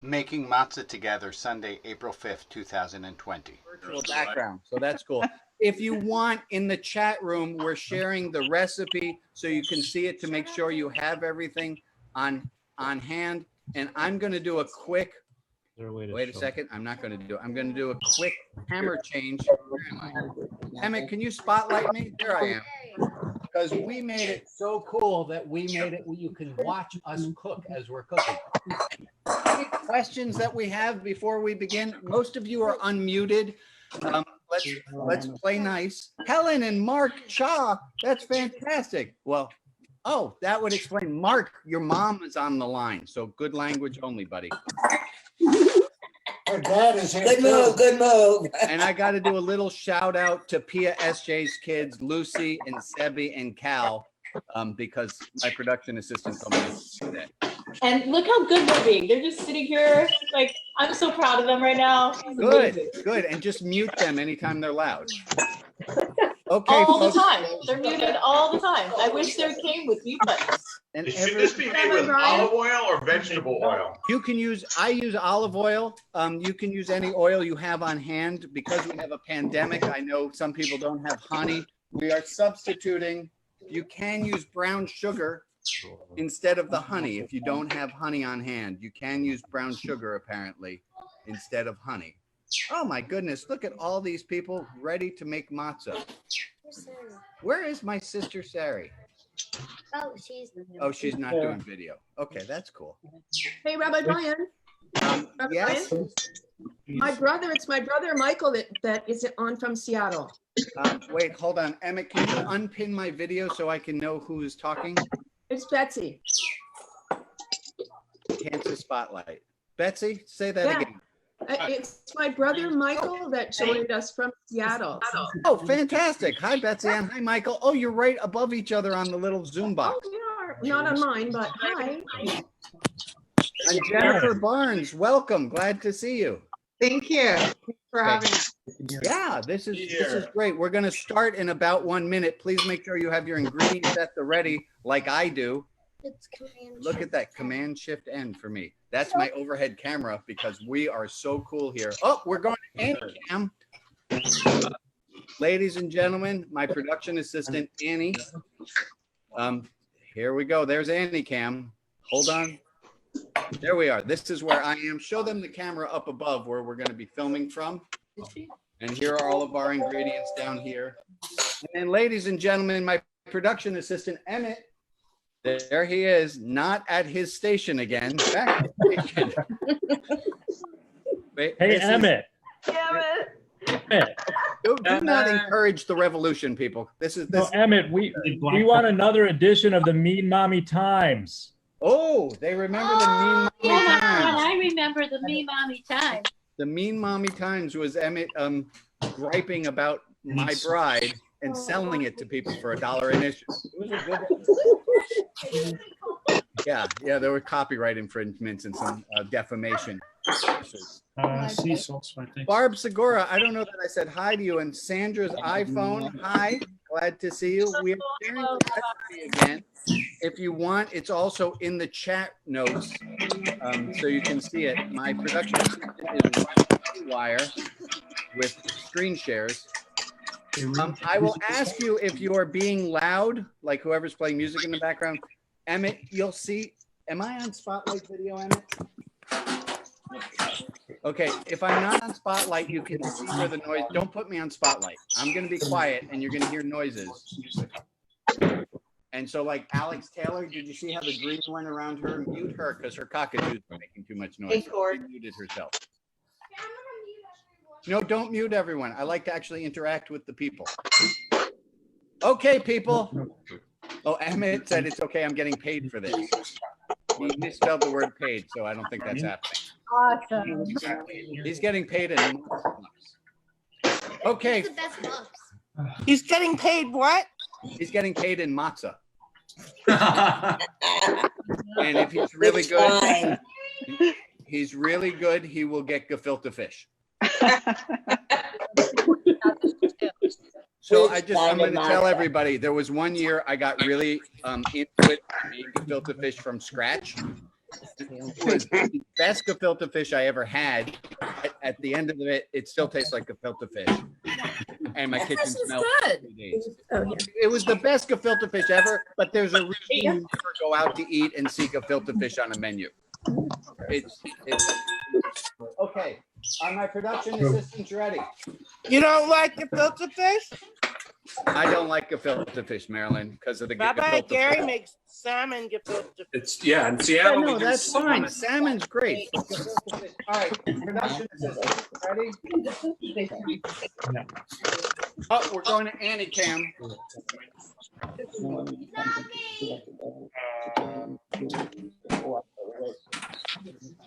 Making matzah together, Sunday, April 5th, 2020. Virtual background, so that's cool. If you want, in the chat room, we're sharing the recipe so you can see it to make sure you have everything on hand. And I'm going to do a quick, wait a second, I'm not going to do it. I'm going to do a quick hammer change. Where am I? Emmett, can you spotlight me? There I am. Because we made it so cool that we made it where you can watch us cook as we're cooking. Any questions that we have before we begin? Most of you are unmuted. Let's play nice. Helen and Mark Cha, that's fantastic. Well, oh, that would explain. Mark, your mom is on the line, so good language only, buddy. Her dad is here. Good move, good move. And I got to do a little shout out to Pia SJ's kids, Lucy and Sebi and Cal, because my production assistant told me to do that. And look how good they're being. They're just sitting here. Like, I'm so proud of them right now. Good, good. And just mute them anytime they're loud. Okay. All folks. the time. They're muted all the time. I wish there came with mute buttons. And Should this be made with olive oil or vegetable oil? you can use, I use olive oil. You can use any oil you have on hand. Because we have a pandemic, I know some people don't have honey. We are substituting. You can use brown sugar instead of the honey. If you don't have honey on hand, you can use brown sugar apparently instead of honey. Oh my goodness, look at all these people ready to make matzah. Where is my sister Sari? Oh, she's not doing video. Okay, that's cool. Hey, Rabbi Brian. Rabbi Yes. Brian? It's my brother Michael that is on from Seattle. Wait, hold on. Emmett, can you unpin my video so I can know who is talking? It's Betsy. Cancer spotlight. Betsy, say that Yeah. again. It's my brother Michael that joined us from Seattle. Oh, fantastic. Hi, Betsy, and hi, Michael. Oh, you're right above each other on the little Zoom box. Oh, we are not on mine, but hi. And Jennifer Barnes, welcome. Glad to see you. Thank you for having us. Yeah, this is great. We're going to start in about 1 minute. Please make sure you have your ingredients at the ready, like I do. Look at that, Command Shift N for me. That's my overhead camera because we are so cool here. Oh, we're going to Annie Cam. Ladies and gentlemen, my production assistant, Annie. Here we go. There's Annie Cam. Hold on. There we are. This is where I am. Show them the camera up above where we're going to be filming from. And here are all of our ingredients down here. And then, ladies and gentlemen, my production assistant, Emmett. There he is, not at his station again. Back at the station. Wait, hey, Emmett. Emmett. Do not encourage the revolution, people. This. No, Emmett, we want another edition of the Mean Mommy Times. Oh, they remember the Mean Mommy Times. I remember the Mean Mommy Times. The Mean Mommy Times was Emmett griping about my bride and selling it to people for $1 an issue. It was a good. Yeah, there were copyright infringements and some defamation. Sea salts, I think. Barb Segura, I don't know that I said hi to you. And Sandra's iPhone, hi, glad to see you. We are sharing the recipe again. If you want, it's also in the chat notes, so you can see it. My production is wire with screen shares. I will ask you if you are being loud, like whoever's playing music in the background. Emmett, you'll see. Am I on Spotlight video, Emmett? Okay, if I'm not on Spotlight, you can see where the noise. Don't put me on Spotlight. I'm going to be quiet, and you're going to hear noises. And so, like Alex Taylor, did you see how the green went around her? Mute her because her cockatoos are making too much noise. She muted herself. No, don't mute everyone. I like to actually interact with the people. Okay, people. Oh, Emmett said it's okay. I'm getting paid for this. He misspelled the word paid, so I don't think that's happening. Awesome. He's getting paid in months. Okay. He's getting paid what? He's getting paid in matzah. And if he's really good, he will get gefilte fish. So I'm going to tell everybody, there was one year I got really into it. I made gefilte fish from scratch. It was the best gefilte fish I ever had. At the end of it, it still tastes like gefilte fish. And my kitchen smells good. It was the best gefilte fish ever, but there's a reason you never go out to eat and see gefilte fish on a menu. It's okay. Are my production assistants ready? You don't like gefilte fish? I don't like gefilte fish, Marilyn, because of the Rabbi gefilte Gary fish. makes salmon gefilte fish. It's, yeah, in Yeah, Seattle. no, we do that's salmon. fine. Salmon's great. But gefilte fish- All right, production assistants, ready? No. Oh, we're going to Annie Cam.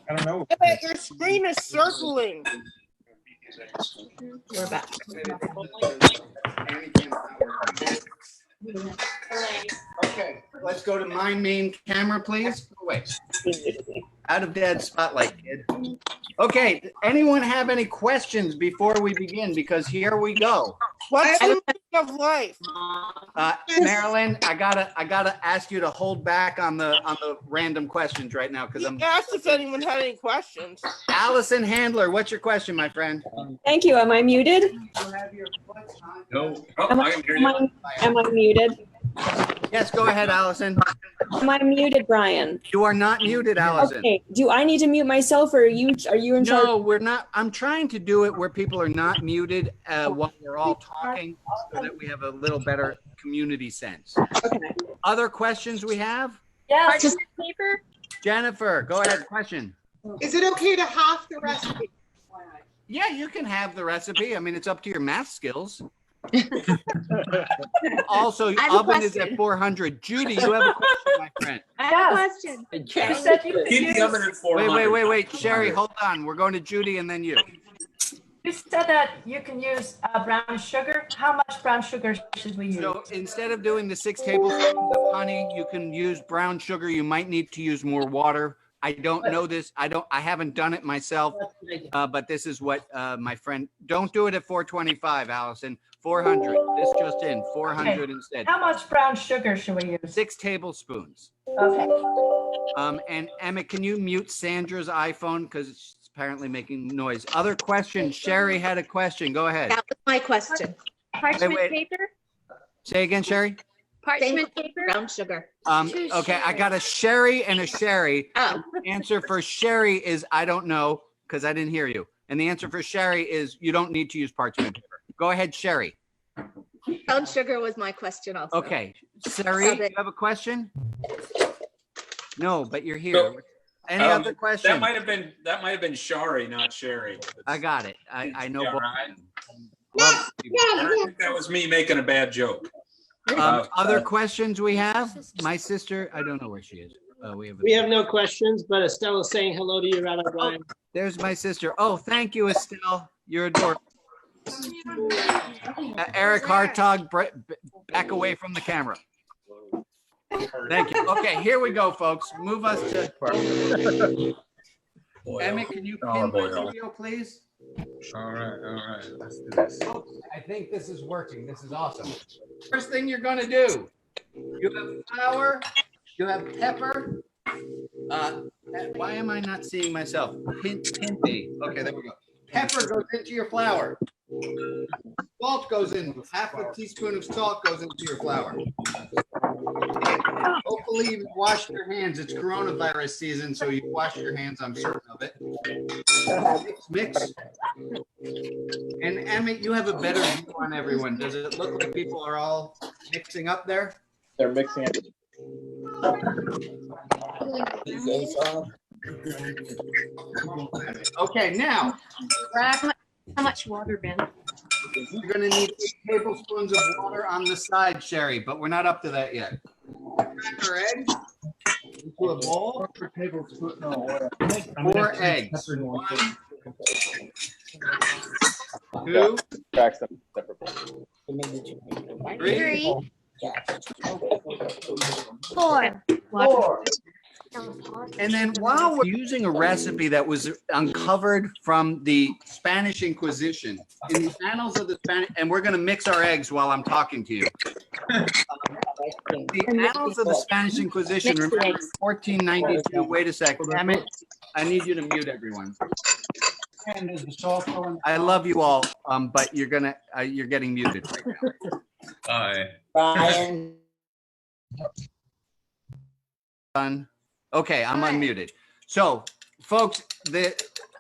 I don't know. I bet your screen is circling. We're back. Annie Cam's not working. Okay, let's go to my main camera, please. Oh, wait. Out of Dad's spotlight, kid. Okay, anyone have any questions before we begin? Because here we go. What's the meaning of life? Marilyn, I gotta ask you to hold back on the random questions right now because I'm. He asked if anyone had any questions. Allison Handler, what's your question, my friend? Thank you. Am I muted? No. Am I, am I muted? Yes, go ahead, Allison. Am I muted, Brian? You are not muted, Allison. Okay. Do I need to mute myself, or are you in charge? No, we're not. I'm trying to do it where people are not muted while we're all talking so that we have a little better community sense. Okay. Other questions we have? Yes. Paper? Jennifer, go ahead. Question. Is it okay to half the recipe? Yeah, you can have the recipe. I mean, it's up to your math skills. Also, I have a oven is question. at 400. Judy, you have a question, my friend. I have a question. You said you could Keep use, the oven at 400. Wait. Sherry, hold on. We're going to Judy and then you. you said that you can use brown sugar. How much brown sugar should we use? So instead of doing the 6 tablespoons of honey, you can use brown sugar. You might need to use more water. I don't know this. I haven't done it myself, but this is what my friend. Don't do it at 425, Allison. 400. This just in. 400 instead. How much brown sugar should we use? 6 tablespoons. Okay. And Emmett, can you mute Sandra's iPhone because it's apparently making noise? Other questions? Sherry had a question. Go ahead. That was my question. Parchment wait. paper? Say again, Sherry. Parchment paper? Brown sugar. Okay, I got a Sherry and a Sherry. Oh. Answer for Sherry is I don't know because I didn't hear you. And the answer for Sherry is you don't need to use parchment paper. Go ahead, Sherry. Brown sugar was my question also. Okay, Sherry, you have a question? No, but you're here. So, Any other questions? That might have been Shari, not Sherry. I got it. I know. Yeah, both. right. Love you. I don't think that was me making a bad joke. Other questions we have? My sister, I don't know where she is. We have no questions, but Estelle is saying hello to you, Rabbi Brian. There's my sister. Oh, thank you, Estelle. You're adorable. Eric Hartog, back away from the camera. Thank you. Okay, here we go, folks. Move us to. Emmett, can you pin my video, please? All right. Let's do this. I think this is working. This is awesome. First thing you're going to do, you have flour, you have pepper. Why am I not seeing myself? Pin me. Okay, there we go. Pepper goes into your flour. Salt goes in. Half a teaspoon of salt goes into your flour. Hopefully you've washed your hands. It's coronavirus season, so you wash your hands. I'm certain of it. Mix. And Emmett, you have a better view on everyone. Does it look like people are all mixing up there? They're mixing it. Okay, now, How much water, Ben? you're going to need 8 tablespoons of water on the side, Sherry, but we're not up to that yet. Crack our eggs into a bowl. 4 eggs. 1, 2, 3, 4. 4. And then while we're using a recipe that was uncovered from the Spanish Inquisition, in the annals of the Spanish, and we're going to mix our eggs while I'm talking to you. The annals of the Spanish Inquisition, remember 1492, wait a second, damn it. I need you to mute everyone. I love you all, but you're getting muted right now. Hi. Brian. Okay, I'm unmuted. So, folks,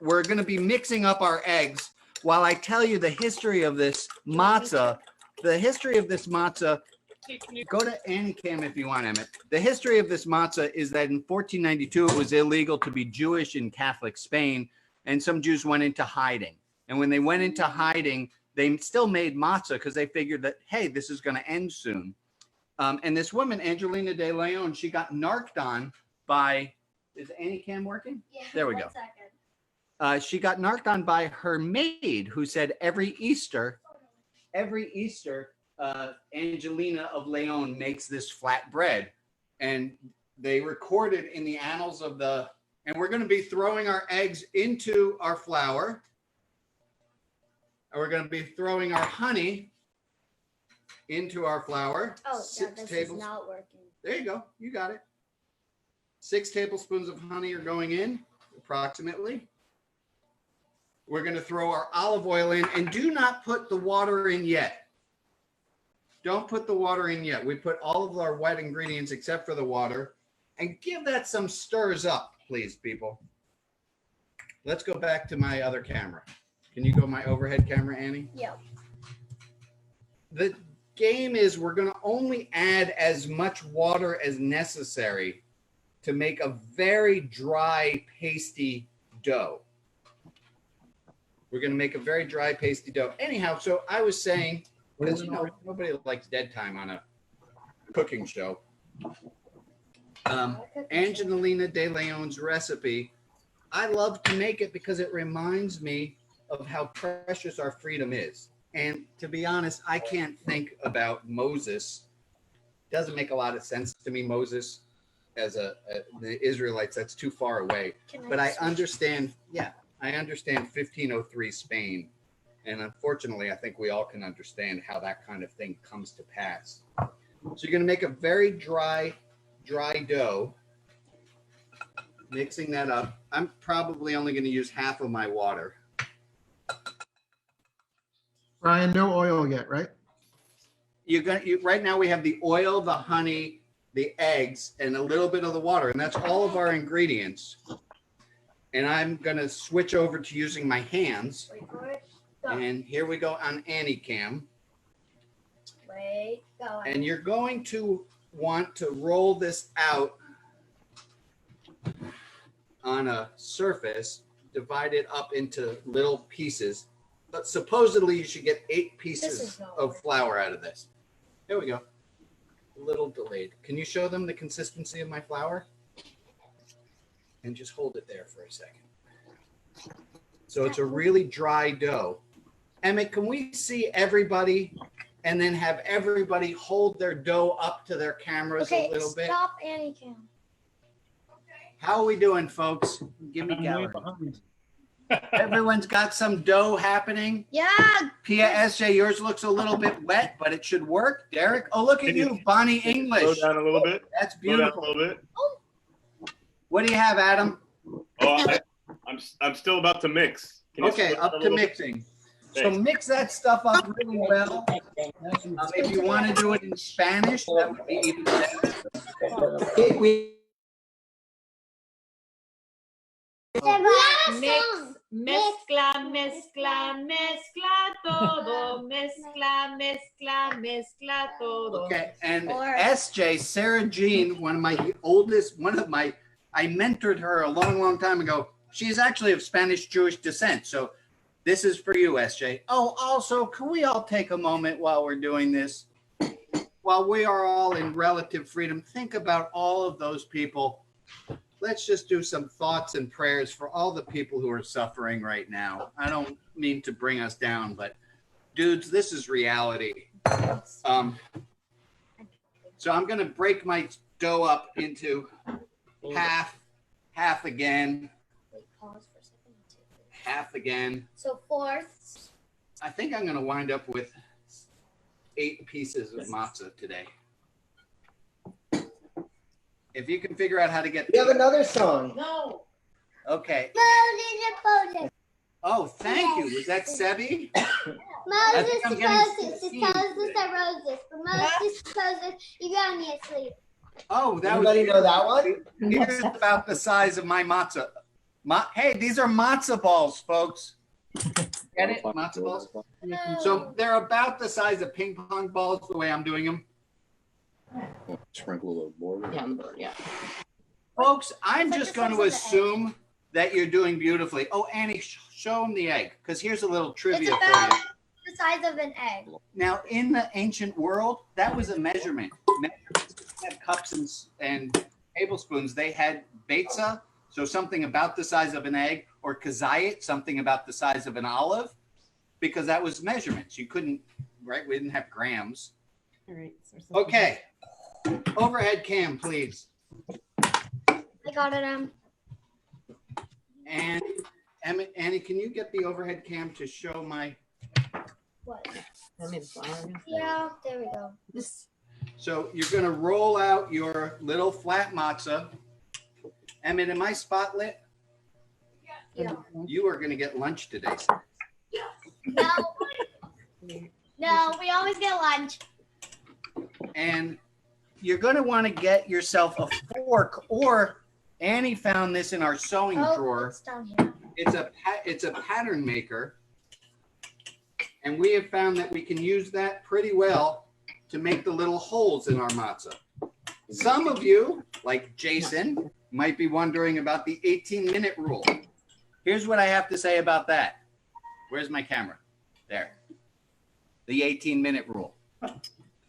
we're going to be mixing up our eggs while I tell you the history of this matzah. The history of this matzah, go to Anycam if you want, Emmett. The history of this matzah is that in 1492, it was illegal to be Jewish in Catholic Spain, and some Jews went into hiding. And when they went into hiding, they still made matzah because they figured that, hey, this is going to end soon. And this woman, Angelina de Leon, she got narked on by, is Anycam working? Yeah, there we go. She got narked on by her maid who said every Easter, Angelina of Leon makes this flat bread. And they recorded in the annals of the, and we're going to be throwing our eggs into our flour. And we're going to be throwing our honey into our flour. Oh, this is not working. There you go. You got it. 6 tablespoons of honey are going in, approximately. We're going to throw our olive oil in, and do not put the water in yet. Don't put the water in yet. We put all of our wet ingredients except for the water, and give that some stirs up, please, people. Let's go back to my other camera. Can you go my overhead camera, Annie? Yep. The game is we're going to only add as much water as necessary to make a very dry, pasty dough. We're going to make a very dry, pasty dough. Anyhow, so I was saying, because nobody likes dead time on a cooking show. Angelina de Leon's recipe, I love to make it because it reminds me of how precious our freedom is. And to be honest, I can't think about Moses. Doesn't make a lot of sense to me, Moses, as the Israelites. That's too far away. But I understand, I understand 1503 Spain. And unfortunately, I think we all can understand how that kind of thing comes to pass. So you're going to make a very dry dough. Mixing that up. I'm probably only going to use half of my water. Brian, no oil yet, right? Right now we have the oil, the honey, the eggs, and a little bit of the water, and that's all of our ingredients. And I'm gonna switch over to using my hands. And here we go on Anycam. And you're going to want to roll this out on a surface, divide it up into little pieces. But supposedly you should get 8 pieces of flour out of this. Here we go. A little delayed. Can you show them the consistency of my flour? And just hold it there for a second. So it's a really dry dough. Emmett, can we see everybody and then have everybody hold their dough up to their cameras a little bit? Stop Anycam. How are we doing, folks? Give me gallery. Everyone's got some dough happening. Yeah. Pia, SJ, yours looks a little bit wet, but it should work. Derek, oh, look at you, Bonnie English. Slow down a little bit. That's beautiful. Slow down a little bit. What do you have, Adam? Oh, I'm still about to mix. Okay, up to mixing. So mix that stuff up really well. If you want to do it in Spanish, that would be even better. Mezcla, mezcla, mezcla todo. Mezcla, mezcla, mezcla todo. Okay, and SJ, Sarah Jean, I mentored her a long time ago. She's actually of Spanish Jewish descent. So this is for you, SJ. Oh, also, can we all take a moment while we're doing this? While we are all in relative freedom, think about all of those people. Let's just do some thoughts and prayers for all the people who are suffering right now. I don't mean to bring us down, but dudes, this is reality. So I'm going to break my dough up into half again, Wait, pause for a second. half again. So fourths. I think I'm going to wind up with 8 pieces of matzah today. If you can figure out how to get. We have another song. No. Okay. Moses. Oh, thank you. Was that Sebi? Moses I'm getting Moses 16. Moses Moses Moses you got me asleep. Oh, that Anybody know that one? Here's about the size of my matzah. Hey, these are matzah balls, folks. Get it? Matzah balls? So they're about the size of ping pong balls, the way I'm doing them. Sprinkle the border. Yeah, on the board, yeah. Folks, I'm It's like just the going size to of the assume that you're doing beautifully. Oh, Annie, show them the egg, because here's a little It's trivia for about you. the size of an egg. Now, in the ancient world, that was a measurement. Measurements had cups and tablespoons. They had betza, so something about the size of an egg, or kazayit, something about the size of an olive, because that was measurements. You couldn't, right? We didn't have grams. All right. Okay. Overhead cam, please. I got it. And Annie, can you get the overhead cam to show my? What? Yeah. Yeah, there we go. So you're going to roll out your little flat matzah. Emmett, am I spotlit? Yeah. You are going to get lunch today. No. No, we always get lunch. And you're going to want to get yourself a fork, or Annie found this in our sewing drawer. It's down here. It's a pattern maker. And we have found that we can use that pretty well to make the little holes in our matzah. Some of you, like Jason, might be wondering about the 18-minute rule. Here's what I have to say about that. Where's my camera? There. The 18-minute rule.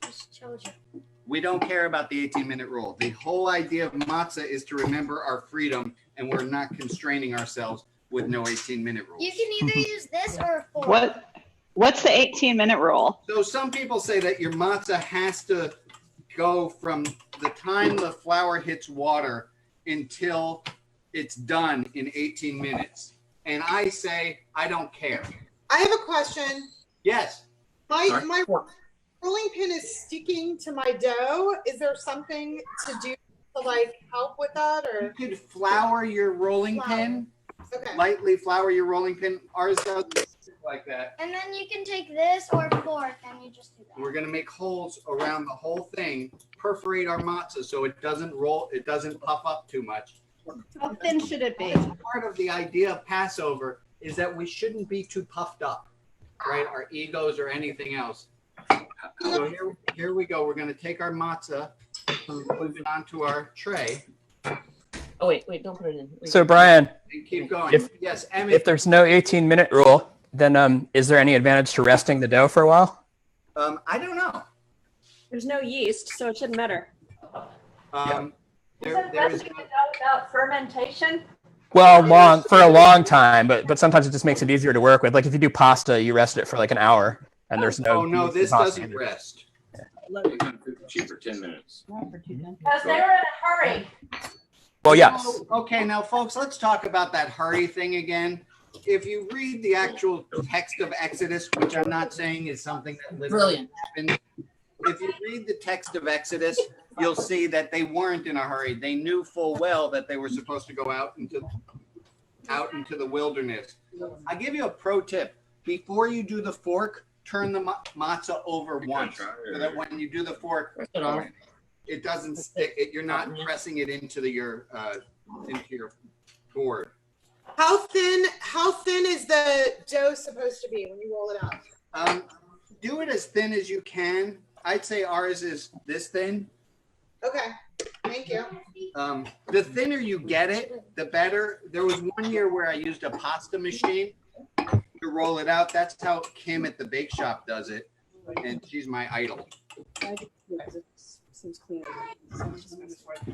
Just showed you. We don't care about the 18-minute rule. The whole idea of matzah is to remember our freedom, and we're not constraining ourselves with no 18-minute rule. You can either use this or a fork. What's the 18-minute rule? So some people say that your matzah has to go from the time the flour hits water until it's done in 18 minutes. And I say, I don't care. I have a question. Yes. My rolling pin is sticking to my dough. Is there something to do to like help with that, or? You could flour your rolling pin. Okay. Lightly flour your rolling pin. Ours doesn't stick like that. And then you can take this or a fork and you just do that. We're going to make holes around the whole thing, perforate our matzah so it doesn't roll, it doesn't puff up too much. How thin should it be? Part of the idea of Passover is that we shouldn't be too puffed up, right? Our egos or anything else. So here we go. We're going to take our matzah and put it onto our tray. Oh, wait, don't put it in. Wait. So Brian, And keep going. Yes, Emmett. if there's no 18-minute rule, then is there any advantage to resting the dough for a while? I don't know. There's no yeast, so it shouldn't matter. Isn't There is resting the dough about fermentation? Well, for a long time, but sometimes it just makes it easier to work with. Like if you do pasta, you rest it for like an hour, and there's no. Oh no, yeast in this pasta doesn't either. rest. Cheap for 10 minutes. Because they were in a hurry. Well, yes. Oh, okay, now folks, let's talk about that hurry thing again. If you read the actual text of Exodus, which I'm not saying is something that literally happened, if you read the text of Exodus, you'll see that they weren't in a hurry. They knew full well that they were supposed to go out into the wilderness. I give you a pro tip. Before you do the fork, turn the matzah over once, so that when you do the fork, it doesn't stick. You're not pressing it into your board. How thin is the dough supposed to be when you roll it out? Do it as thin as you can. I'd say ours is this thin. Okay, thank you. The thinner you get it, the better. There was one year where I used a pasta machine to roll it out. That's how Kim at the bake shop does it, and she's my idol.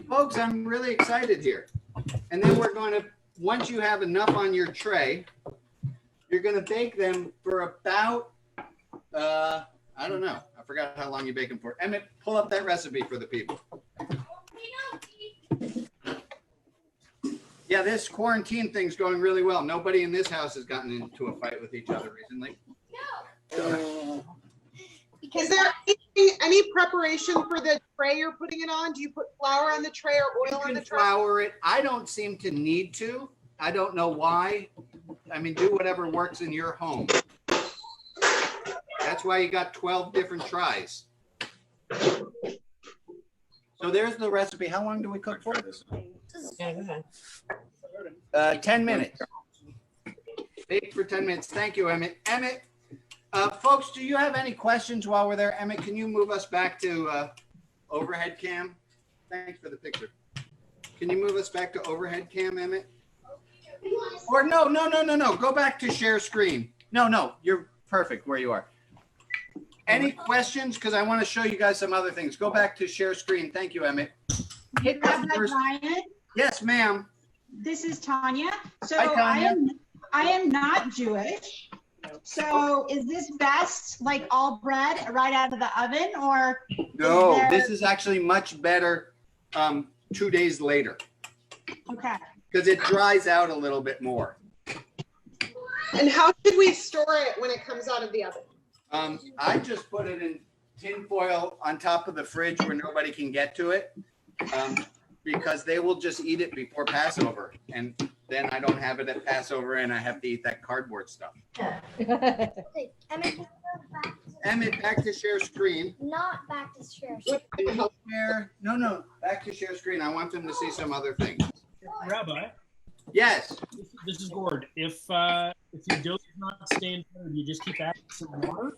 Folks, I'm really excited here. And then we're going to, once you have enough on your tray, you're going to bake them for about, I don't know. I forgot how long you bake them for. Emmett, pull up that recipe for the people. Yeah, this quarantine thing's going really well. Nobody in this house has gotten into a fight with each other recently. No. Is there any preparation for the tray you're putting it on? Do you put flour on the tray or oil on the tray? Flour it. I don't seem to need to. I don't know why. I mean, do whatever works in your home. That's why you got 12 different tries. So there's the recipe. How long do we cook for? 10 minutes. Bake for 10 minutes. Thank you, Emmett. Emmett, folks, do you have any questions while we're there? Emmett, can you move us back to overhead cam? Thanks for the picture. Can you move us back to overhead cam, Emmett? Or no. Go back to share screen. No, you're perfect where you are. Any questions? Because I want to show you guys some other things. Go back to share screen. Thank you, Emmett. Hey, Rabbi Brian. Yes, ma'am. This is Tanya. So Hi, Tanya. I am not Jewish. So is this best like all bread right out of the oven, or? No, this is actually much better 2 days later. Okay. Because it dries out a little bit more. And how should we store it when it comes out of the oven? I just put it in tin foil on top of the fridge where nobody can get to it, because they will just eat it before Passover, and then I don't have it at Passover, and I have to eat that cardboard stuff. Okay, Emmett, back to share screen. not back to share screen. No, back to share screen. I want them to see some other things. Rabbi, Yes. this is Gord. If your dough is not staying put, you just keep adding some water.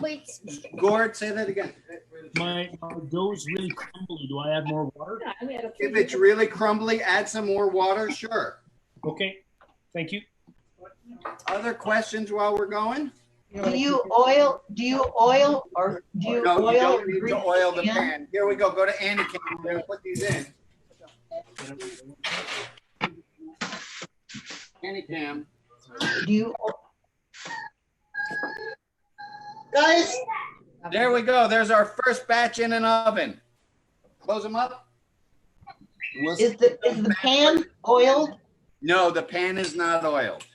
Wait. Gord, say that again. My dough is really crumbly. Do I add more water? If it's really crumbly, add some more water. Sure. Okay. Thank you. Other questions while we're going? Do you oil or do you No, you oil don't need to oil the pan. Here we go. Go to Andy. We're going to put these in. Andy Cam. Do you Guys, There we go. There's our first batch in an oven. Close them up. is the pan oiled? No, the pan is not oiled.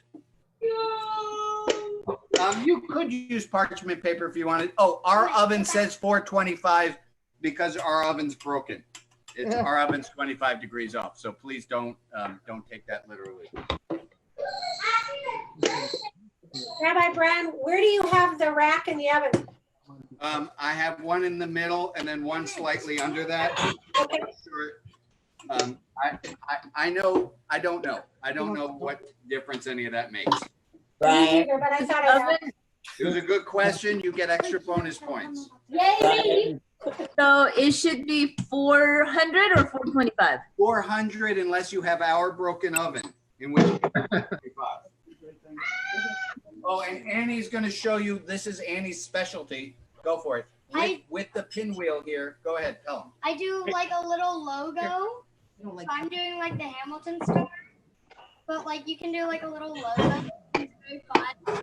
You could use parchment paper if you wanted. Oh, our oven says 425 because our oven's broken. Our oven's 25 degrees off, so please don't take that literally. Rabbi Brian, where do you have the rack in the oven? I have one in the middle and then one slightly under that. I don't know what difference any of that makes. Brian. But I thought I had. It was a good question. You get extra bonus points. Yay! So it should be 400 or 425? 400 unless you have our broken oven, in which 425. Oh, and Annie's going to show you. This is Annie's specialty. Go for it. With the pinwheel here. Go ahead. Tell them. I do like a little logo. So I'm doing like the Hamilton store. But like you can do like a little logo. It's very fun.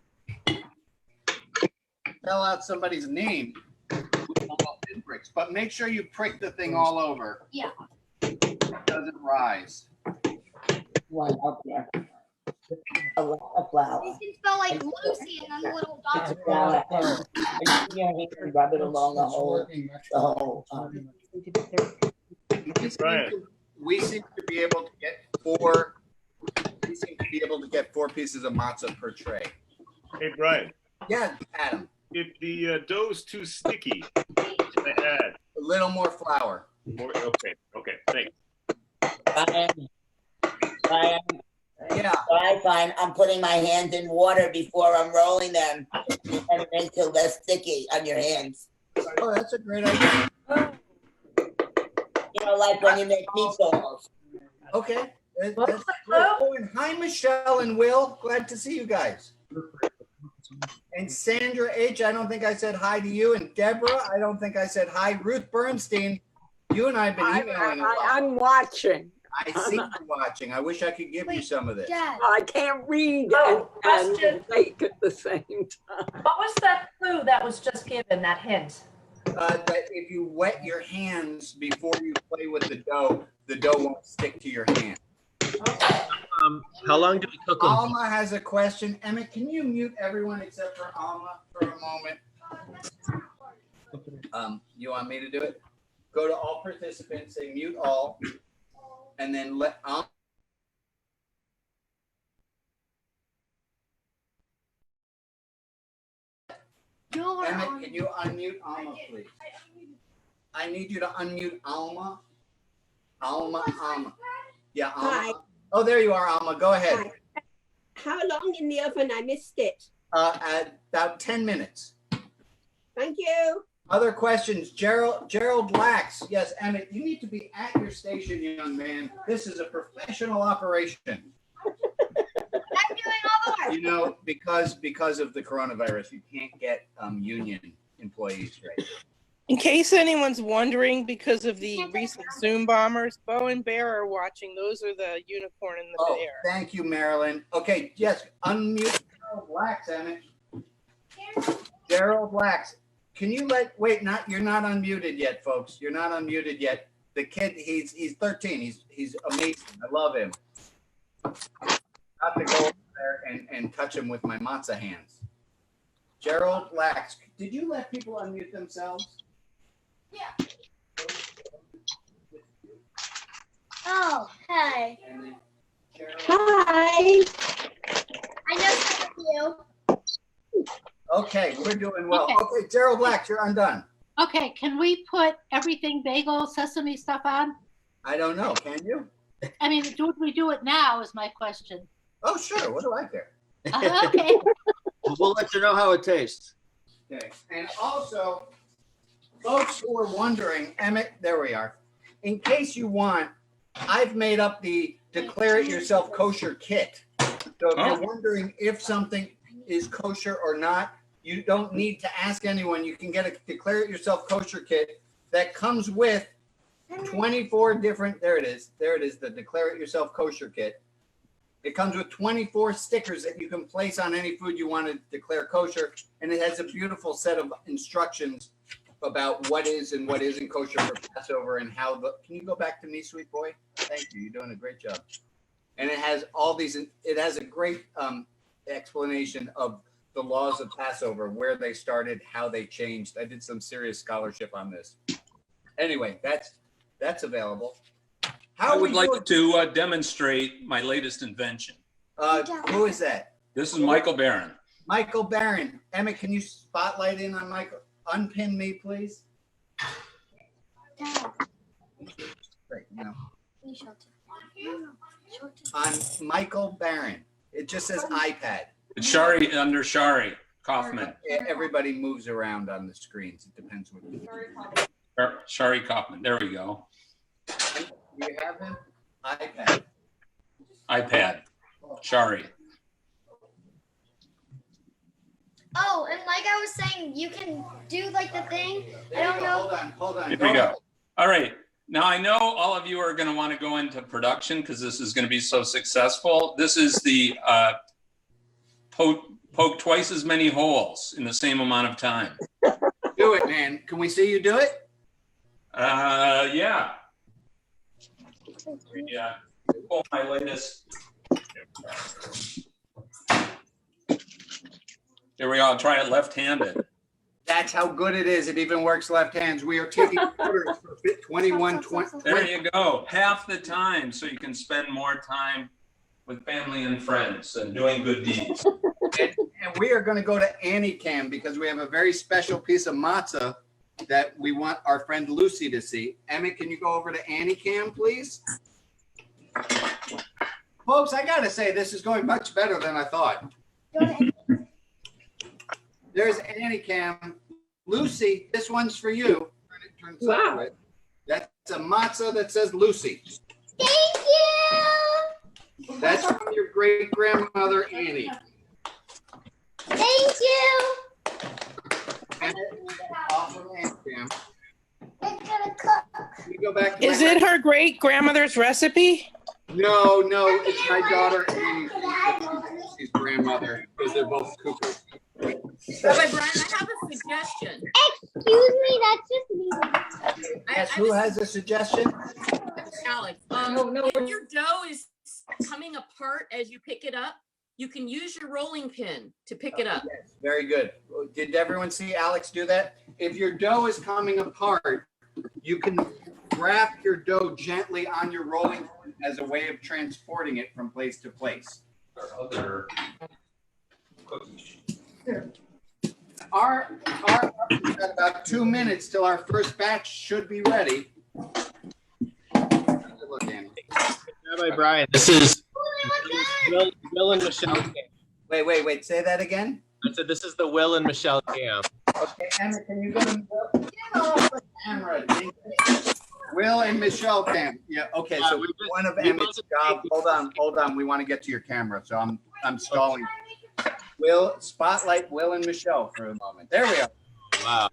Spell out somebody's name with all pinpricks, but make sure you prick the thing all over. Yeah. It doesn't rise. One up there. A flower. You can spell like Lucy and then the little dots. Rub it along the whole. We seem to be able to get four. We seem to be able to get 4 pieces of matzah per tray. Hey, Brian. Yeah, Adam. If the dough's too sticky, I add a little more flour. Okay, thanks. Brian. Yeah. I find I'm putting my hands in water before I'm rolling them, and it makes it less sticky on your hands. Oh, that's a great idea. You know, like when you make meatballs. Okay. Oh, and hi, Michelle and Will. Glad to see you guys. And Sandra H., I don't think I said hi to you. And Deborah, I don't think I said hi. Ruth Bernstein, you and I have been emailing a lot. I'm watching. I see you watching. I wish I could give you some of this. I can't read and bake at the same time. What was that clue that was just given, that hint? That if you wet your hands before you play with the dough won't stick to your hand. How long do we cook them? Alma has a question. Emmett, can you mute everyone except for Alma for a moment? You want me to do it? Go to all participants, say mute all, and then let Alma. Emmett, can you unmute Alma, please? I need you to unmute Alma. Alma. Yeah, Alma. Hi. Oh, there you are, Alma. Go ahead. Hi. How long in the oven? I missed it. At about 10 minutes. Thank you. Other questions? Gerald Lax. Yes, Emmett, you need to be at your station, young man. This is a professional operation. I'm doing all the work. You know, because of the coronavirus, you can't get union employees right. In case anyone's wondering, because of the recent Zoom bombers, Bo and Bear are watching. Those are the unicorn and the bear. Thank you, Marilyn. Okay, yes, unmute Gerald Lax, Emmett. Gerald Lax. Can you you're not unmuted yet, folks. You're not unmuted yet. The kid, he's 13. He's amazing. I love him. Got to go over there and touch him with my matzah hands. Gerald Lax, did you let people unmute themselves? Yeah. Oh, hey. Hi. I know some of you. Okay, we're doing well. Okay. Okay, Gerald Lax, you're undone. Okay, can we put everything bagel sesame stuff on? I don't know. Can you? I mean, would we do it now is my question. Oh, sure. What do I care? Okay. We'll let you know how it tastes. Okay. And also, folks who are wondering, Emmett, there we are. In case you want, I've made up the Declare It Yourself Kosher kit. So if you're wondering if something is kosher or not, you don't need to ask anyone. You can get a Declare It Yourself Kosher kit that comes with 24 different, there it is, the Declare It Yourself Kosher kit. It comes with 24 stickers that you can place on any food you want to declare kosher, and it has a beautiful set of instructions about what is and what isn't kosher for Passover and how the, can you go back to me, sweet boy? Thank you, you're doing a great job. And it has all these, it has a great explanation of the laws of Passover, where they started, how they changed. I did some serious scholarship on this. Anyway, that's available. I would like to demonstrate my latest invention. Who is that? This is Michael Barron. Michael Barron. Emmett, can you spotlight in on Michael? Unpin me, please. Great. No. On Michael Barron. It just says iPad. It's Shari under Shari Kaufman. Everybody moves around on the screens. It depends what you do. Shari Kaufman. There we go. Do you have him? iPad. iPad. Shari. Oh, and like I was saying, you can do like the thing. I don't know. Hold on. Here we go. All right. Now I know all of you are going to want to go into production because this is going to be so successful. This is the poke twice as many holes in the same amount of time. Do it, man. Can we see you do it? Yeah. Yeah. Oh, my latest. Here we go. Try it left-handed. That's how good it is. It even works left hands. We are taking orders for 2120. There you go. Half the time, so you can spend more time with family and friends and doing good deeds. And we are going to go to Anycam because we have a very special piece of matzah that we want our friend Lucy to see. Emmett, can you go over to Anycam, please? Folks, I got to say, this is going much better than I thought. There's Anycam. Lucy, this one's for you. Turn it sideways. That's a matzah that says Lucy. Thank you. That's from your great grandmother Annie. Thank you. Off of Anycam. It's gonna cook. You go back to Is it her great grandmother's recipe? No, it's my daughter Annie's grandmother, because they're both cookers. Rabbi Brian, I have a suggestion. Excuse me, that's just me. Yes, who has a suggestion? Alex, if your dough is apart as you pick it up. You can use your rolling pin to pick it up. Yes, very good. Did everyone see Alex do that? If your dough is coming apart, you can wrap your dough gently on your rolling pin as a way of transporting it from place to place. Other cookies. We've got about 2 minutes till our first batch should be ready. Look, Annie. Rabbi Brian, this is Will and Michelle Camp. Wait. Say that again. I said this is the Will and Michelle Camp. Okay, Emma, can you go to get off the camera? Will and Michelle Camp. Yeah. Okay. So one of Emma's job. Hold on. We want to get to your camera, so I'm stalling. Spotlight Will and Michelle for a moment. There we are. Wow.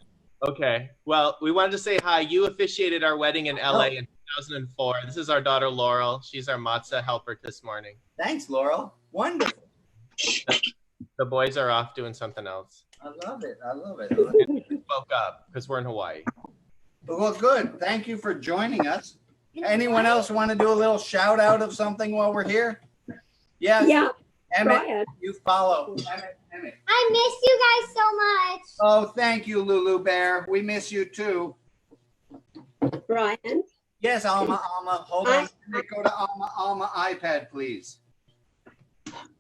Okay. Well, we wanted to say hi. You officiated our wedding in LA in 2004. This is our daughter Laurel. She's our matzah helper this morning. Thanks, Laurel. Wonderful. The boys are off doing something else. I love it. We woke up because we're in Hawaii. Well, good. Thank you for joining us. Anyone else want to do a little shout out of something while we're here? Yeah. Emmett, Brian. you follow. Emmett. I miss you guys so much. Oh, thank you, Lulu Bear. We miss you too. Brian. Yes, Alma. Hold on. Go to Alma iPad, please.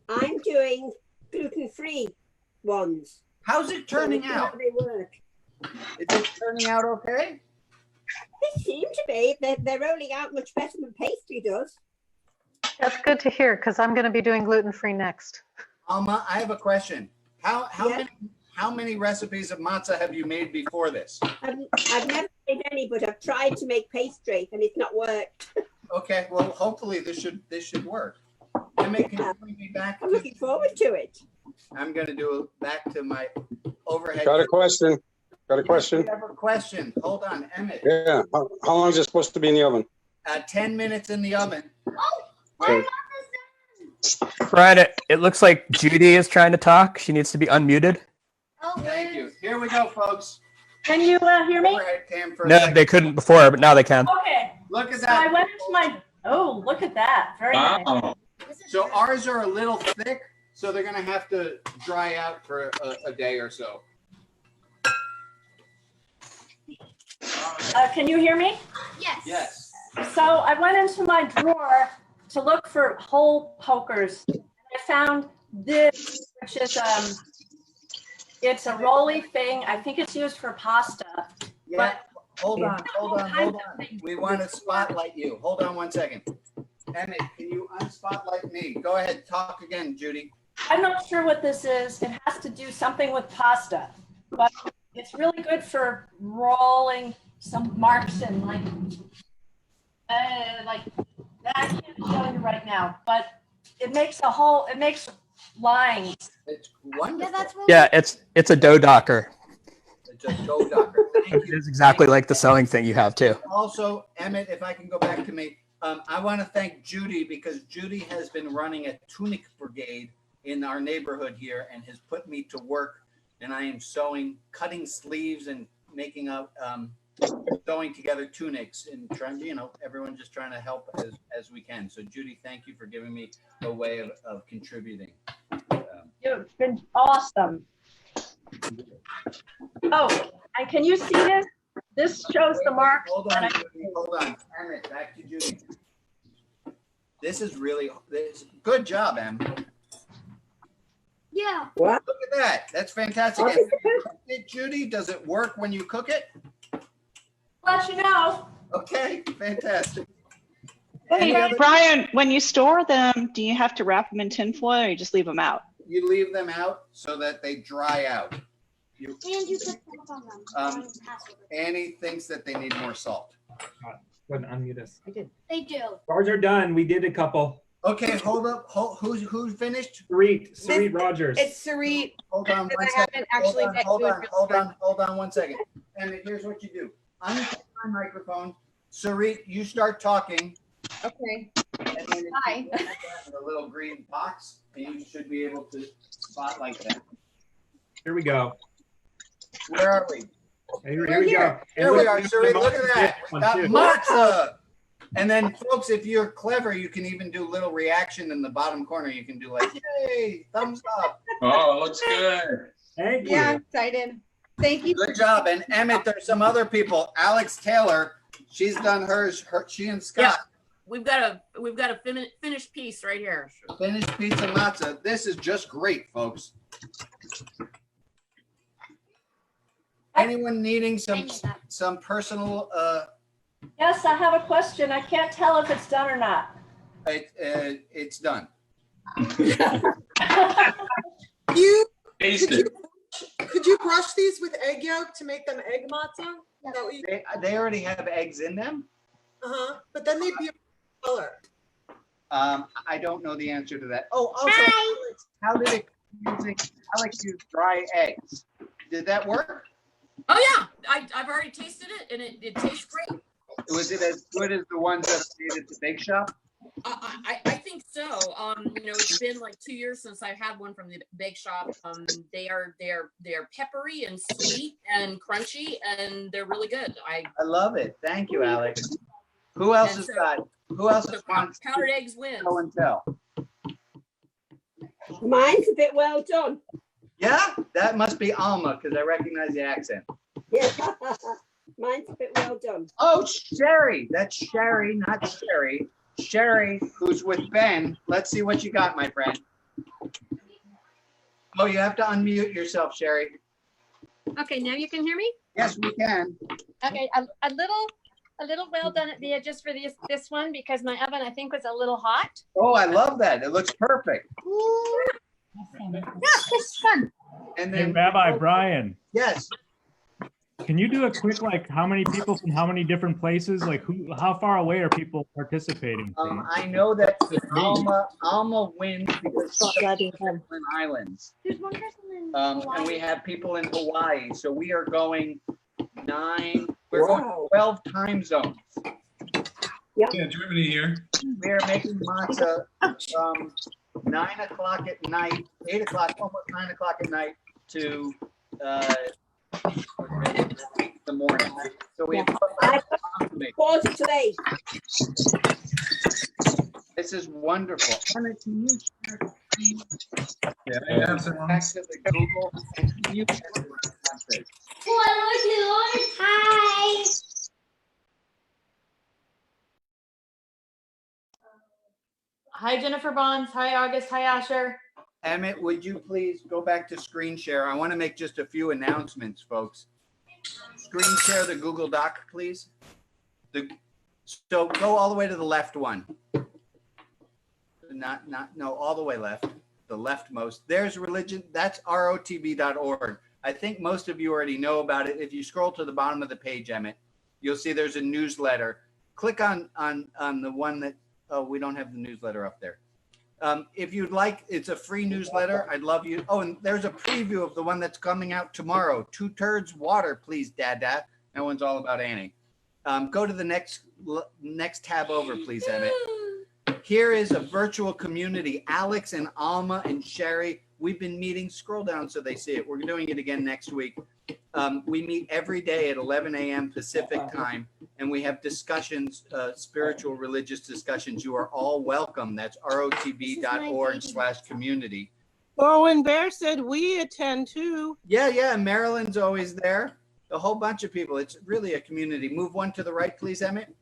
I'm doing gluten-free ones. How's it turning out? How they work. Is it turning out okay? They seem to be. They're rolling out much better than pastry does. That's good to hear because I'm going to be doing gluten-free next. Alma, I have a question. How many recipes of matzah have you made before this? I've never made any, but I've tried to make pastry and it's not worked. Okay, well, hopefully this should work. Emmett, can you bring me back? I'm looking forward to it. I'm going to do back to my overhead. Got a question. I have a question. Hold on, Emmett. Yeah. How long is it supposed to be in the oven? 10 minutes in the oven. Okay. Brian, it looks like Judy is trying to talk. She needs to be unmuted. Thank you. Here we go, folks. Can you hear me? Overhead cam for a No, second. they couldn't before, but now they can. Okay. Look at So that. I went into my. Oh, look at that. Very nice. So ours are a little thick, so they're going to have to dry out for a day or so. Can you hear me? Yes. So I went into my drawer to look for hole pokers. And I found this, which is it's a roly thing. I think it's used for pasta. Yeah. But Hold on. We want to spotlight you. Hold on 1 second. Emmett, can you unspotlight me? Go ahead. Talk again, Judy. I'm not sure what this is. It has to do something with pasta, but it's really good for rolling some marks in like that. I can't show you right now, but it makes lines. It's wonderful. Yeah, it's a dough docker. It's a dough docker. Thank you. It's exactly like the sewing thing you have too. Also, Emmett, if I can go back to me, I want to thank Judy because Judy has been running a tunic brigade in our neighborhood here and has put me to work. And I am cutting sleeves and making up, sewing together tunics and trying to, everyone just trying to help as we can. So Judy, thank you for giving me a way of contributing. You've been awesome. Oh, and can you see this? This shows the marks. Hold on, Judy. Hold on. Emmett, back to Judy. This is good job, Em. Yeah. What? Look at that. That's fantastic. Judy, does it work when you cook it? Let you know. Okay, fantastic. Hey, Brian, when you store them, do you have to wrap them in tinfoil or you just leave them out? You leave them out so that they dry out. And you put salt on them. Annie thinks that they need more salt. Go ahead and unmute us. I did. They do. Ours are done. We did a couple. Okay, hold up. Who's finished? Sarit Rogers. It's Sarit. Hold on 1 I second. haven't actually met Hold on 1 second. And here's what you do. Unmute my microphone. Sarit, you start talking. Okay. And then Hi. the little green box, and you should be able to spotlight that. Here we go. Where are we? Here we go. Here we are, Sarit. Look at that. We got matzah. And then, folks, if you're clever, you can even do little reaction in the bottom corner. You can do like, yay, thumbs up. Oh, it looks good. Thank Yeah, you. I'm excited. Thank you. Good job. And Emmett, there's some other people. Alex Taylor, she's done hers. She and Scott. We've got a finished piece right here. Finished pizza matzah. This is just great, folks. Anyone needing some personal? Yes, I have a question. I can't tell if it's done or not. It's done. Could you brush these with egg yolk to make them egg matzah? Is that what you- They already have eggs in them. But then they'd be a color. I don't know the answer to that. Oh, also, how did it using Alex used dry eggs? Did that work? Oh yeah, I've already tasted it and it tastes great. Was it as good as the ones that are made at the bake shop? I think so. It's been like 2 years since I've had one from the bake shop. They are peppery and sweet and crunchy and they're really good. I love it. Thank you, Alex. Who else has got? Who else has wants powdered eggs win? Show and tell. Mine's a bit well done. Yeah, that must be Alma because I recognize the accent. Yeah. Mine's a bit well done. Oh, Sherry. That's Sherry, not Sherry. Sherry, who's with Ben. Let's see what you got, my friend. Oh, you have to unmute yourself, Sherry. Okay, now you can hear me? Yes, we can. Okay, a little well done at the edges for this one because my oven I think was a little hot. Oh, I love that. It looks perfect. Yeah, it's fun. And Hey, then Rabbi Brian. Yes. Can you do a quick, like, how many people from how many different places? Like, how far away are people participating? I know that Alma wins because she's in Islands. There's one person in And we have people in Hawaii. So we are going we're going 12 time zones. Yeah, Germany here. We are making matzah from 9 o'clock at night, 8 o'clock, almost 9 o'clock at night to the morning. So we have quarter to 8. This is wonderful. Anna, can you share the screen? Yeah, I have some. Back to the Google. And can you share the content? Hi. Hi, Jennifer Bonds. Hi, August. Hi, Asher. Emmett, would you please go back to screen share? I want to make just a few announcements, folks. Screen share the Google Doc, please. So go all the way to the left one. No, all the way left. The leftmost. There's religion. That's rotb.org. I think most of you already know about it. If you scroll to the bottom of the page, Emmett, you'll see there's a newsletter. Click on the one that, oh, we don't have the newsletter up there. If you'd like, it's a free newsletter. I'd love you. Oh, and there's a preview of the one that's coming out tomorrow. 2 turds water, please, Dada. That one's all about Annie. Go to the next tab over, please, Emmett. Here is a virtual community. Alex and Alma and Sherry, we've been meeting. Scroll down so they see it. We're doing it again next week. We meet every day at 11 a.m. Pacific time, and we have discussions, spiritual, religious discussions. You are all welcome. That's rotb.org/community. Oh, and Bear said we attend too. Yeah. Marilyn's always there. A whole bunch of people. It's really a community. Move one to the right, please, Emmett.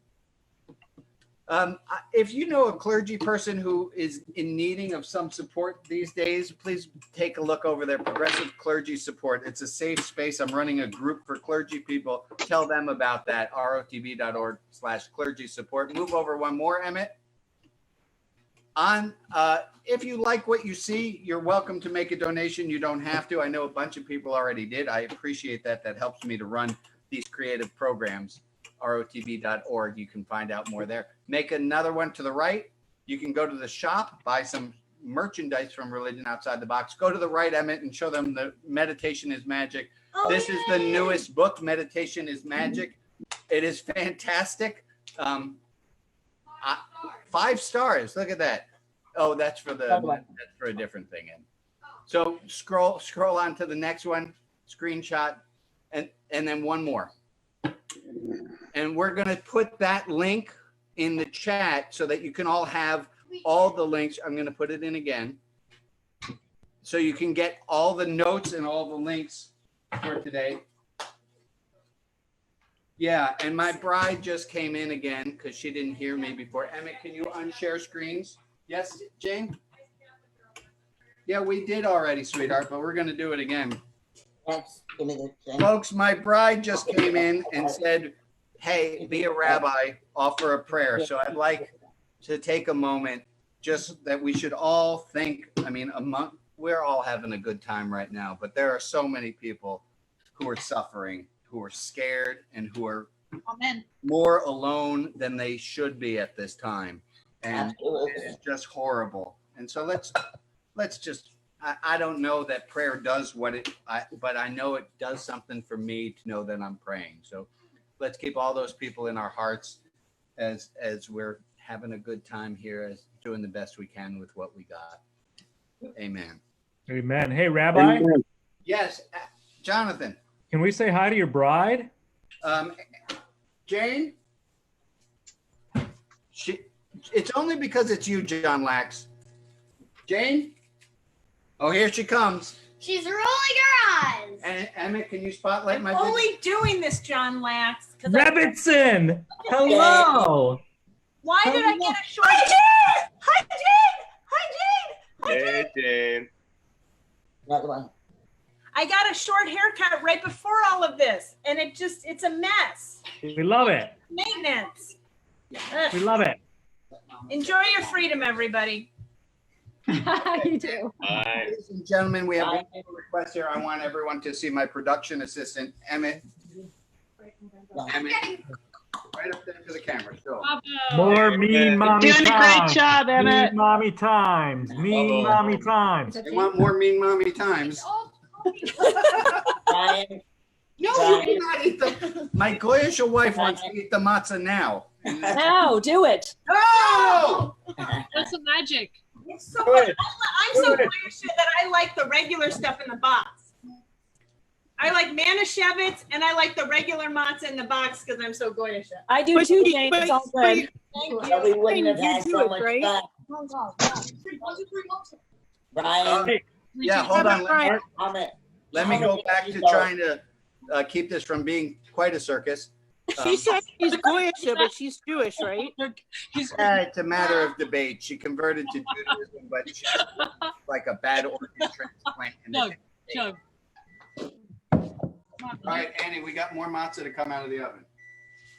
If you know a clergy person who is in needing of some support these days, please take a look over there. Progressive Clergy Support. It's a safe space. I'm running a group for clergy people. Tell them about that. rotb.org/clergy support. Move over one more, Emmett. If you like what you see, you're welcome to make a donation. You don't have to. I know a bunch of people already did. I appreciate that. That helps me to run these creative programs. rotb.org. You can find out more there. Make another one to the right. You can go to the shop, buy some merchandise from Religion Outside the Box. Go to the right, Emmett, and show them the Meditation is Magic. This is the newest book, Meditation is Magic. It is fantastic. 5 stars. Look at that. Oh, that's for a different thing. So scroll on to the next one, screenshot, and then one more. And we're going to put that link in the chat so that you can all have all the links. I'm going to put it in again. So you can get all the notes and all the links for today. Yeah, and my bride just came in again because she didn't hear me before. Emmett, can you unshare screens? Yes, Jane? Yeah, we did already, sweetheart, but we're going to do it again. Yes, give me the thing. Folks, my bride just came in and said, hey, be a rabbi, offer a prayer. So I'd like to take a moment just that we should all think, I mean, we're all having a good time right now, but there are so many people who are suffering, who are scared, and who are more alone than they should be at this time. And it's just horrible. And so let's just, I don't know that prayer does but I know it does something for me to know that I'm praying. So let's keep all those people in our hearts as we're having a good time here, as doing the best we can with what we got. Amen. Amen. Hey, Rabbi. Amen. Yes, Jonathan. Can we say hi to your bride? Jane? It's only because it's you, John Lax. Jane? Oh, here she comes. She's rolling her eyes. And Emmett, can you spotlight my Only doing this, John Lax. Rebbitzin! Hello! Why did I get a short? Hi, Jane! Hi, Jane! Hi, Jane! Hey, Jane. Another one. I got a short haircut right before all of this, and it's a mess. We love it. Maintenance. We love it. Enjoy your freedom, everybody. You do. Ladies and gentlemen, we have one more request here. I want everyone to see my production assistant, Emmett. Emmett, right up there to the camera. Show. More mean mommy Doing times. a great job, Emmett. Mean mommy times. Mean mommy times. They want more mean mommy times. Brian. No, you cannot eat the. My goyish wife wants to eat the matzah now. Now, do it. No! That's the magic. It's so good. I'm so Goyish that I like the regular stuff in the box. I like Manischewitz and I like the regular matzah in the box because I'm so Goyish. I do too, Jane. It's all good. Thank So we you. wouldn't have had so much fun. Brian. Yeah, hold on. Let me go back to trying to keep this from being quite a circus. She said she's Goyish, but she's Jewish, right? It's a matter of debate. She converted to Judaism, but she's like a bad organ transplant. Chug. All right, Annie, we got more matzah to come out of the oven.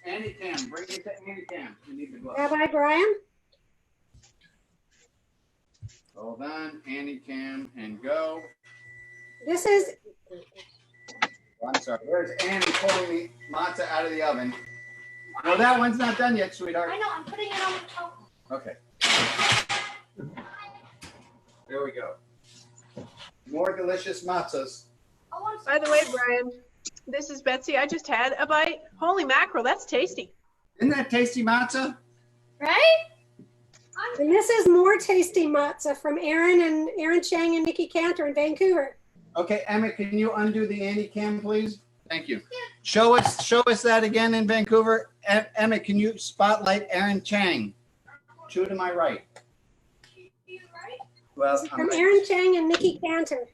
Annie Cam, bring it to Annie Cam. We need the glove. Rabbi Brian? Hold on, Annie Cam, and go. This is Oh, I'm sorry. Where's Annie pulling the matzah out of the oven? No, that one's not done yet, sweetheart. I know, I'm putting it on the top. Okay. There we go. More delicious matzahs. By the way, Brian, this is Betsy. I just had a bite. Holy mackerel, that's tasty. Isn't that tasty matzah? Right? And this is more tasty matzah from Aaron Chang and Nikki Cantor in Vancouver. Okay, Emmett, can you undo the Annie Cam, please? Thank you. Show us that again in Vancouver. Emmett, can you spotlight Aaron Chang? Two to my right. Well, From Aaron Chang and Nikki Cantor.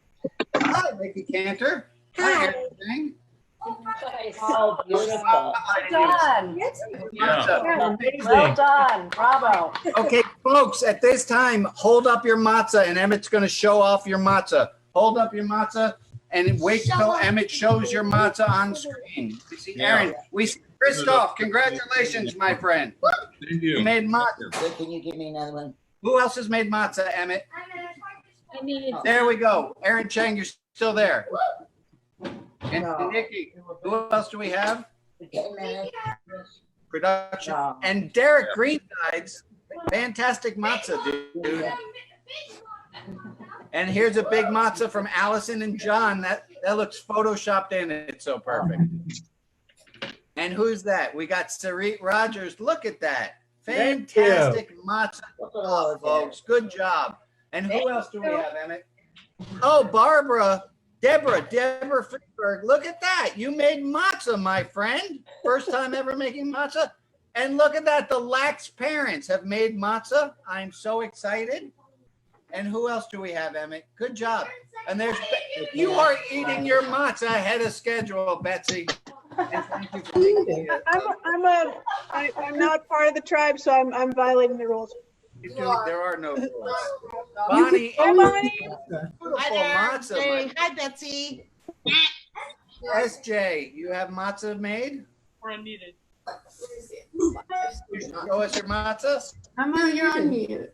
Hi, Nikki Cantor. Hi, Aaron Chang. Oh, beautiful. Well done. Well done. Bravo. Okay, folks, at this time, hold up your matzah, and Emmett's going to show off your matzah. Hold up your matzah and wait till Emmett shows your matzah on screen. We see Aaron. We see Christoph. Congratulations, my friend. Thank you. You made matzah. Can you give me another one? Who else has made matzah, Emmett? I need. There we go. Aaron Chang, you're still there. And Nikki, who else do we have? Production. And Derek Greenside's fantastic matzah, dude. And here's a big matzah from Allison and John. That looks photoshopped in. It's so perfect. And who's that? We got Sarit Rogers. Look at that. Fantastic matzah, folks. Good job. And who else do we have, Emmett? Oh, Deborah Friedberg. Look at that. You made matzah, my friend. First time ever making matzah. And look at that. The Lax parents have made matzah. I'm so excited. And who else do we have, Emmett? Good job. And there's you are eating your matzah ahead of schedule, Betsy. And thank you for making it. I'm not part of the tribe, so I'm violating the rules. There are no rules. Bonnie, Hi, Bonnie. beautiful Hi there, matzah. Jay. Hi, Betsy. SJ, you have matzah made? We're unmuted. You show us your matzah. I'm unmuted.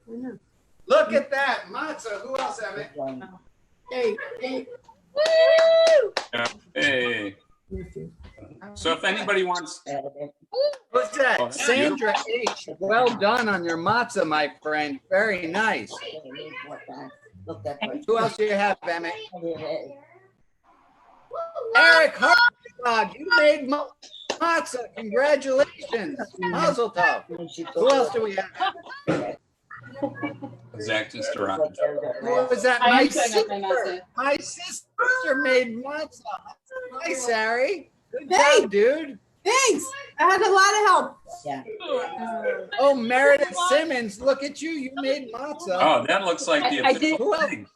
Look at that matzah. Who else, Emmett? Hey. Yeah. Hey. So if anybody wants, What's that? Oh, Sandra H. Well done on your matzah, my friend. Very nice. Who else do you have, Emmett? Eric Hartog, you made matzah. Congratulations. Mazel tov. Who else do we have? Zach just arrived. Who was that? My sister. My sister made matzah. Hi, Sari. Good job, dude. Thanks. I had a lot of help. Yeah. Oh, Meredith Simmons, look at you. You made matzah. Oh, that looks like the I did- official thing.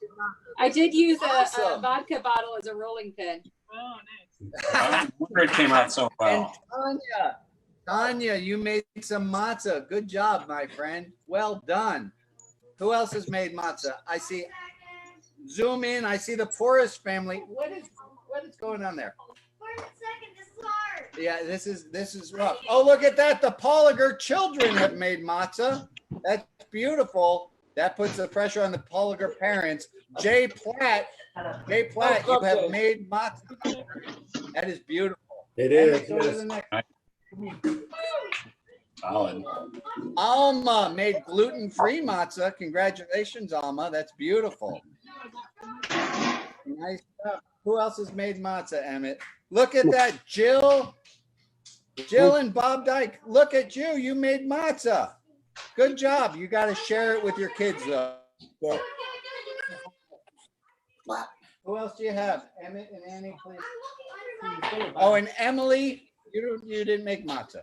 I did use a Awesome. vodka bottle as a rolling pin. Oh, I wonder it came out so And well. Tanya, you made some matzah. Good job, my friend. Well done. Who else has made matzah? I see. Zoom in. I see the Porras family. What is going on there? Yeah, this is rough. Oh, look at that. The Poliger children have made matzah. That's beautiful. That puts the pressure on the Poliger parents. Jay Platt, you have made matzah. That is beautiful. It And is. go to the next. Solid. Alma made gluten-free matzah. Congratulations, Alma. That's beautiful. Nice stuff. Who else has made matzah, Emmett? Look at that, Jill and Bob Dyke. Look at you. You made matzah. Good job. You got to share it with your kids, though. Who else do you have? Emmett and Annie, please. Oh, and Emily, you didn't make matzah,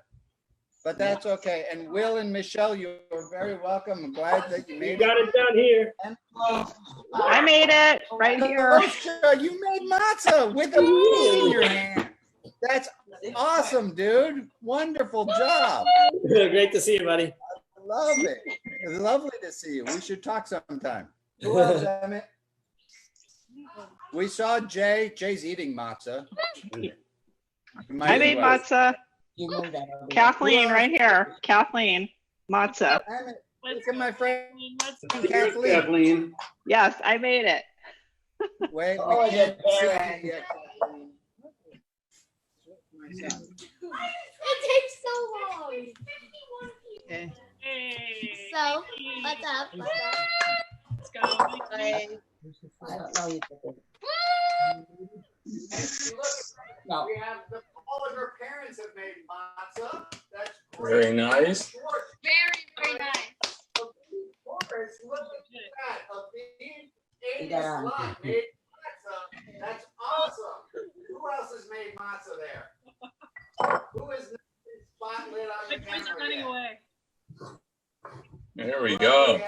but that's okay. And Will and Michelle, you're very welcome. I'm glad that you made it. Got it down here. I made it right here. You made matzah with a bee in your hand. That's awesome, dude. Wonderful job. Great to see you, buddy. I love it. It's lovely to see you. We should talk sometime. Who else, Emmett? We saw Jay. Jay's eating matzah. I made matzah. Kathleen, right here. Kathleen, matzah. Look at my friend Kathleen. Kathleen. Yes, I made it. Wait, Oh, we can't yeah. see it yet. It takes so long. Okay. So, what's up? Let's go. I don't know you. No. We have all of our parents have made matzah. That's Very nice. Very nice. Look at that. A big 80s Yeah. lot made matzah. That's awesome. Who else has made matzah there? Who is the spot lit on the The kids are camera running yet? away. There we go.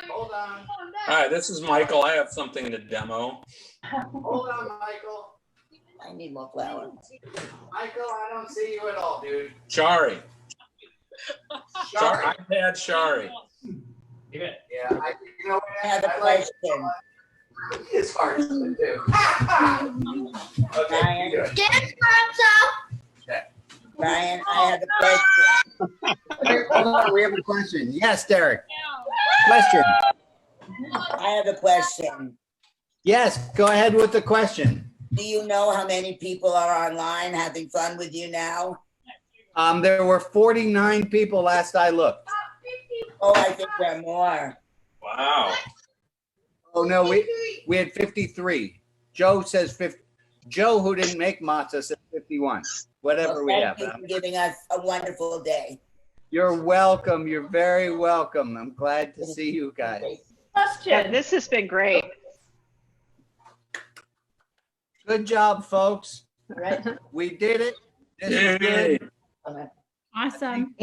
Hold on. Hi, this is Michael. I have something to demo. Hold on, Michael. I need more flour. Michael, I don't see you at all, dude. Shari. Shari. iPad Shari. Yeah, you know what? I have a question. It's hard to do. Brian, Get matzah. Brian, I have a question. Hold on, we have a question. Yes, Derek. Question. I have a question. Yes, go ahead with the question. Do you know how many people are online having fun with you now? There were 49 people last I looked. Oh, I think there are more. Wow. Oh no, we had 53. Joe says 50. Joe, who didn't make matzah, said 51. Whatever we have. Thank you for giving us a wonderful day. You're welcome. You're very welcome. I'm glad to see you guys. Yeah, this has been great. Good job, folks. We did it. This is good. Awesome.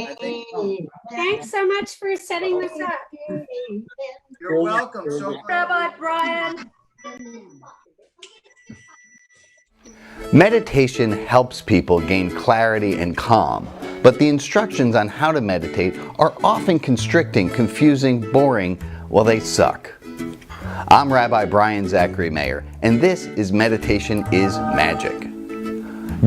Thanks so much for setting this up. You're welcome. So Rabbi Brian. Meditation helps people gain clarity and calm, but the instructions on how to meditate are often constricting, confusing, boring, well, they suck. I'm Rabbi Brian Zachary Mayer, and this is Meditation is Magic.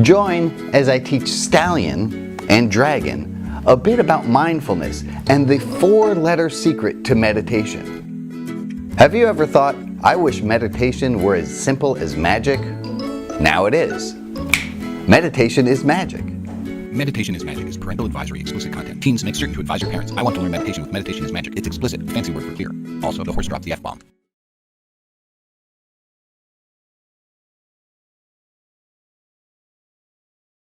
Join as I teach Stallion and Dragon a bit about mindfulness and the 4-letter secret to meditation. Have you ever thought, I wish meditation were as simple as magic? Now it is. Meditation is magic. Meditation is Magic is parental advisory, explicit content. Teens make certain to advise your parents. I want to learn meditation with Meditation is Magic. It's explicit, fancy word for clear. Also, the horse dropped the F-bomb.